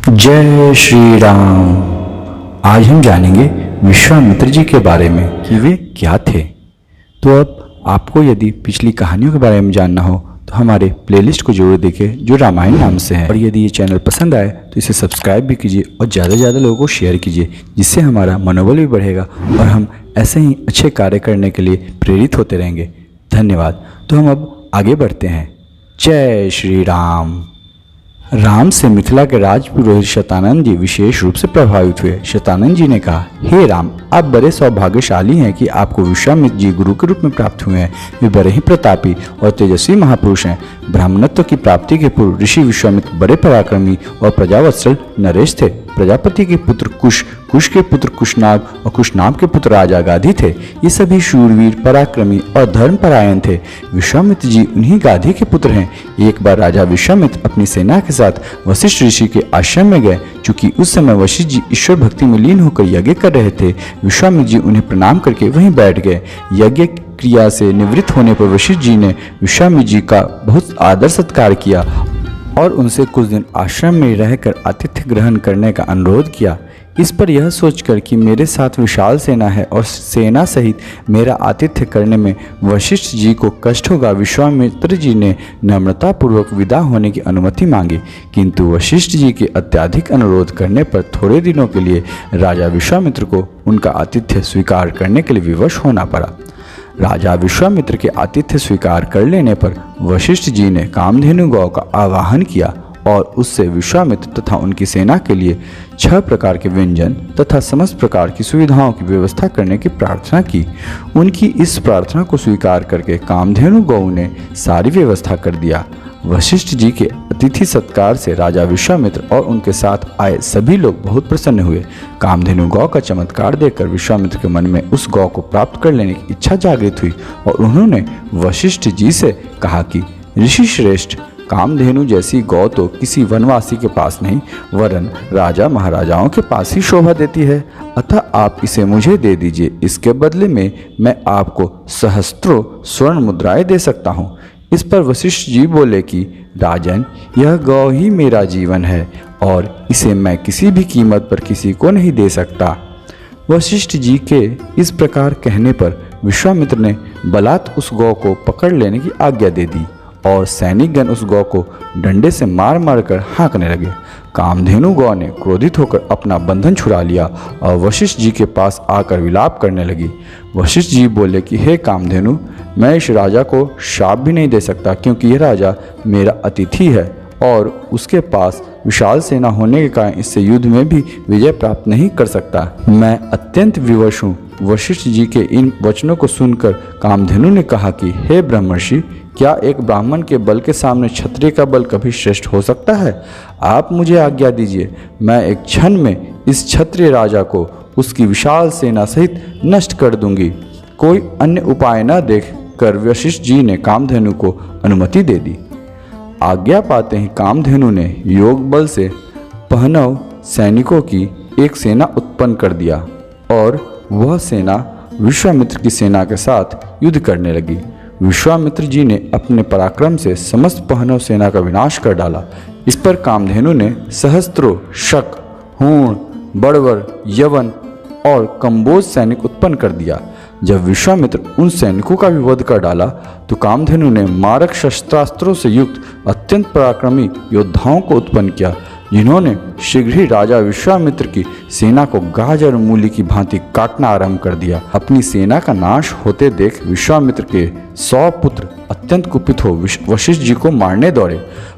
जय श्री राम। आज हम जानेंगे विश्वामित्र जी के बारे में कि वे क्या थे। तो अब आपको यदि पिछली कहानियों के बारे में जानना हो तो हमारे प्लेलिस्ट को जरूर देखें जो रामायण नाम से है। और यदि ये चैनल पसंद आए तो इसे सब्सक्राइब भी कीजिए और ज़्यादा से ज़्यादा लोगों को शेयर कीजिए, जिससे हमारा मनोबल भी बढ़ेगा और हम ऐसे ही अच्छे कार्य करने के लिए प्रेरित होते रहेंगे। धन्यवाद। तो हम अब आगे बढ़ते हैं। जय श्री राम। राम से मिथिला के राजपुरोहित शतानंद जी विशेष रूप से प्रभावित हुए। शतानंद जी ने कहा, हे राम, आप बड़े सौभाग्यशाली हैं कि आपको विश्वामित्र जी गुरु के रूप में प्राप्त हुए हैं। वे बड़े ही प्रतापी और तेजस्वी महापुरुष हैं। ब्राह्मणत्व की प्राप्ति के पूर्व ऋषि विश्वामित्र बड़े पराक्रमी और प्रजावत्सल नरेश थे। प्रजापति के पुत्र कुश, कुश के पुत्र कुशनाग और कुशनाग के पुत्र राजा गाधी थे। ये सभी शूरवीर, पराक्रमी और धर्मपरायण थे। विश्वामित्र जी उन्हीं गाधी के पुत्र हैं। एक बार राजा विश्वामित्र अपनी सेना के साथ वशिष्ठ ऋषि के आश्रम में गए। चूंकि उस समय वशिष्ठ जी ईश्वर भक्ति में लीन होकर यज्ञ कर रहे थे, विश्वामित्र जी उन्हें प्रणाम करके वहीं बैठ गए। यज्ञ क्रिया से निवृत्त होने पर वशिष्ठ जी ने विश्वामित्र जी का बहुत आदर सत्कार किया और उनसे कुछ दिन आश्रम में रहकर आतिथ्य ग्रहण करने का अनुरोध किया। इस पर यह सोचकर कि मेरे साथ विशाल सेना है और सेना सहित मेरा आतिथ्य करने में वशिष्ठ जी को कष्ट होगा, विश्वामित्र जी ने नम्रतापूर्वक विदा होने की अनुमति मांगी। किंतु वशिष्ठ जी के अत्यधिक अनुरोध करने पर थोड़े दिनों के लिए राजा विश्वामित्र को उनका आतिथ्य स्वीकार करने के लिए विवश होना पड़ा। राजा विश्वामित्र के आतिथ्य स्वीकार कर लेने पर वशिष्ठ जी ने कामधेनु गौ का आवाहन किया और उससे विश्वामित्र तथा उनकी सेना के लिए 6 प्रकार के व्यंजन तथा समस्त प्रकार की सुविधाओं की व्यवस्था करने की प्रार्थना की। उनकी इस प्रार्थना को स्वीकार करके कामधेनु गौ ने सारी व्यवस्था कर दिया। वशिष्ठ जी के अतिथि सत्कार से राजा विश्वामित्र और उनके साथ आए सभी लोग बहुत प्रसन्न हुए। कामधेनु गौ का चमत्कार देखकर विश्वामित्र के मन में उस गौ को प्राप्त कर लेने की इच्छा जागृत हुई और उन्होंने वशिष्ठ जी से कहा कि ऋषि श्रेष्ठ, कामधेनु जैसी गौ तो किसी वनवासी के पास नहीं वरन राजा महाराजाओं के पास ही शोभा देती है, अतः आप इसे मुझे दे दीजिए। इसके बदले में मैं आपको सहस्त्रों स्वर्ण मुद्राएं दे सकता हूँ। इस पर वशिष्ठ जी बोले कि राजन, यह गौ ही मेरा जीवन है और इसे मैं किसी भी कीमत पर किसी को नहीं दे सकता। वशिष्ठ जी के इस प्रकार कहने पर विश्वामित्र ने बलात् उस गौ को पकड़ लेने की आज्ञा दे दी और सैनिकगण उस गौ को डंडे से मार मार कर हाँकने लगे। कामधेनु गौ ने क्रोधित होकर अपना बंधन छुड़ा लिया और वशिष्ठ जी के पास आकर विलाप करने लगी। वशिष्ठ जी बोले कि हे कामधेनु, मैं इस राजा को शाप भी नहीं दे सकता, क्योंकि यह राजा मेरा अतिथि है और उसके पास विशाल सेना होने के कारण इससे युद्ध में भी विजय प्राप्त नहीं कर सकता। मैं अत्यंत विवश हूँ। वशिष्ठ जी के इन वचनों को सुनकर कामधेनु ने कहा कि हे ब्रह्मर्षि, क्या एक ब्राह्मण के बल के सामने क्षत्रिय का बल कभी श्रेष्ठ हो सकता है? आप मुझे आज्ञा दीजिए, मैं एक क्षण में इस क्षत्रिय राजा को उसकी विशाल सेना सहित नष्ट कर दूंगी। कोई अन्य उपाय न देख कर वशिष्ठ जी ने कामधेनु को अनुमति दे दी। आज्ञा पाते ही कामधेनु ने योग बल से पहनव सैनिकों की एक सेना उत्पन्न कर दिया और वह सेना विश्वामित्र की सेना के साथ युद्ध करने लगी। विश्वामित्र जी ने अपने पराक्रम से समस्त पहनव सेना का विनाश कर डाला। इस पर कामधेनु ने सहस्त्रों शक, हूण, बड़वर, यवन और कम्बोज सैनिक उत्पन्न कर दिया। जब विश्वामित्र उन सैनिकों का भी वध कर डाला तो कामधेनु ने मारक शस्त्रास्त्रों से युक्त अत्यंत पराक्रमी योद्धाओं को उत्पन्न किया, जिन्होंने शीघ्र ही राजा विश्वामित्र की सेना को गाजर मूली की भांति काटना आरंभ कर दिया। अपनी सेना का नाश होते देख विश्वामित्र के 100 पुत्र अत्यंत कुपित हो वशिष्ठ जी को मारने दौड़े।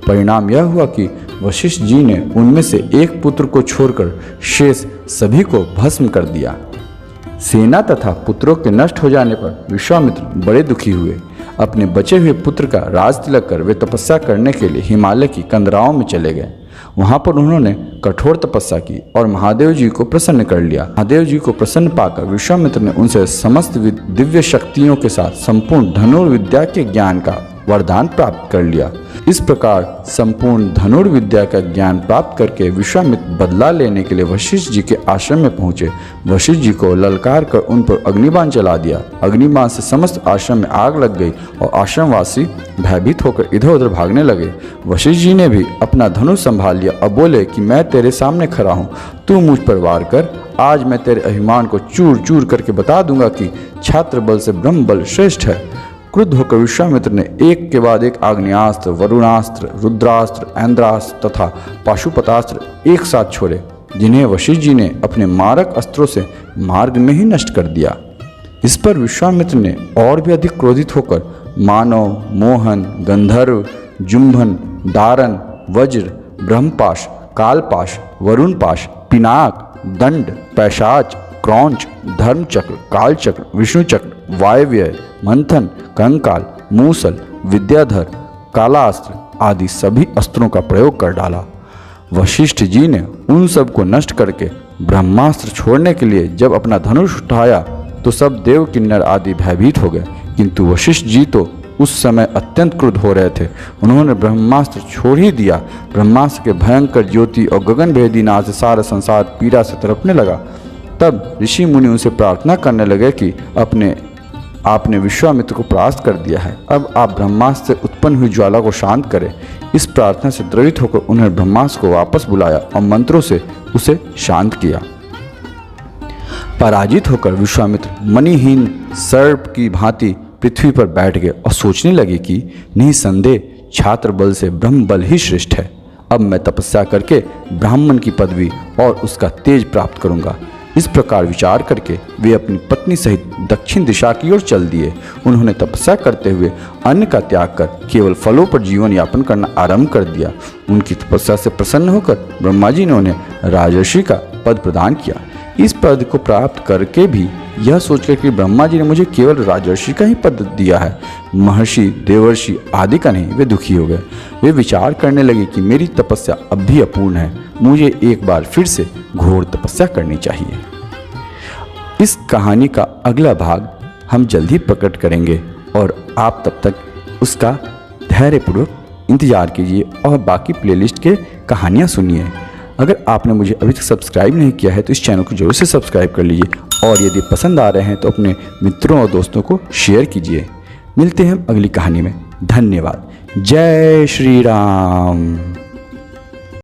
परिणाम यह हुआ कि वशिष्ठ जी ने उनमें से एक पुत्र को छोड़कर शेष सभी को भस्म कर दिया। सेना तथा पुत्रों के नष्ट हो जाने पर विश्वामित्र बड़े दुखी हुए। अपने बचे हुए पुत्र का राज तिलक कर वे तपस्या करने के लिए हिमालय की कंदराओं में चले गए। वहां पर उन्होंने कठोर तपस्या की और महादेव जी को प्रसन्न कर लिया। महादेव जी को प्रसन्न पाकर विश्वामित्र ने उनसे समस्त दिव्य शक्तियों के साथ संपूर्ण धनुर्विद्या के ज्ञान का वरदान प्राप्त कर लिया। इस प्रकार संपूर्ण धनुर्विद्या का ज्ञान प्राप्त करके विश्वामित्र बदला लेने के लिए वशिष्ठ जी के आश्रम में पहुंचे। वशिष्ठ जी को ललकार कर उन पर अग्निबाण चला दिया। अग्निबाण से समस्त आश्रम में आग लग गई और आश्रमवासी भयभीत होकर इधर उधर भागने लगे। वशिष्ठ जी ने भी अपना धनुष संभाल लिया और बोले कि मैं तेरे सामने खड़ा हूँ, तू मुझ पर वार कर। आज मैं तेरे अभिमान को चूर चूर करके बता दूंगा कि छात्र बल से ब्रह्म बल श्रेष्ठ है। क्रुद्ध होकर विश्वामित्र ने एक के बाद एक आग्नेयास्त्र, वरुणास्त्र, रुद्रास्त्र, ऐन्द्रास्त्र तथा पाशुपतास्त्र एक साथ छोड़े, जिन्हें वशिष्ठ जी ने अपने मारक अस्त्रों से मार्ग में ही नष्ट कर दिया। इस पर विश्वामित्र ने और भी अधिक क्रोधित होकर मानव, मोहन, गंधर्व, जुम्भन, दारन, वज्र, ब्रह्मपाश, कालपाश, वरुणपाश, पिनाक, दंड, पैशाच, क्रौंच, धर्मचक्र, कालचक्र, विष्णुचक्र, वायव्य, मंथन, कंकाल, मूसल, विद्याधर, कालास्त्र आदि सभी अस्त्रों का प्रयोग कर डाला। वशिष्ठ जी ने उन सब को नष्ट करके ब्रह्मास्त्र छोड़ने के लिए जब अपना धनुष उठाया तो सब देव किन्नर आदि भयभीत हो गए, किंतु वशिष्ठ जी तो उस समय अत्यंत क्रुद्ध हो रहे थे। उन्होंने ब्रह्मास्त्र छोड़ ही दिया। ब्रह्मास्त्र के भयंकर ज्योति और गगन भेदी नाद से सारा संसार पीड़ा से तड़पने लगा। तब ऋषि मुनि उनसे प्रार्थना करने लगे कि आपने विश्वामित्र को परास्त कर दिया है, अब आप ब्रह्मास्त्र से उत्पन्न हुई ज्वाला को शांत करें। इस प्रार्थना से द्रवित होकर उन्होंने ब्रह्मास्त्र को वापस बुलाया और मंत्रों से उसे शांत किया। पराजित होकर विश्वामित्र मणिहीन सर्प की भांति पृथ्वी पर बैठ गए और सोचने लगे कि निसंदेह छात्र बल से ब्रह्म बल ही श्रेष्ठ है। अब मैं तपस्या करके ब्राह्मण की पदवी और उसका तेज प्राप्त करूंगा। इस प्रकार विचार करके वे अपनी पत्नी सहित दक्षिण दिशा की ओर चल दिए। उन्होंने तपस्या करते हुए अन्न का त्याग कर केवल फलों पर जीवन यापन करना आरंभ कर दिया। उनकी तपस्या से प्रसन्न होकर ब्रह्मा जी ने उन्हें राजर्षि का पद प्रदान किया। इस पद को प्राप्त करके भी यह सोचकर कि ब्रह्मा जी ने मुझे केवल राजर्षि का ही पद दिया है, महर्षि, देवर्षि आदि का नहीं, वे दुखी हो गए। वे विचार करने लगे कि मेरी तपस्या अब भी अपूर्ण है, मुझे एक बार फिर से घोर तपस्या करनी चाहिए। इस कहानी का अगला भाग हम जल्द ही प्रकट करेंगे और आप तब तक उसका धैर्यपूर्वक इंतजार कीजिए और बाकी प्लेलिस्ट के कहानियाँ सुनिए। अगर आपने मुझे अभी तक सब्सक्राइब नहीं किया है तो इस चैनल को जरूर से सब्सक्राइब कर लीजिए और यदि पसंद आ रहे हैं तो अपने मित्रों और दोस्तों को शेयर कीजिए। मिलते हैं अगली कहानी में। धन्यवाद। जय श्री राम।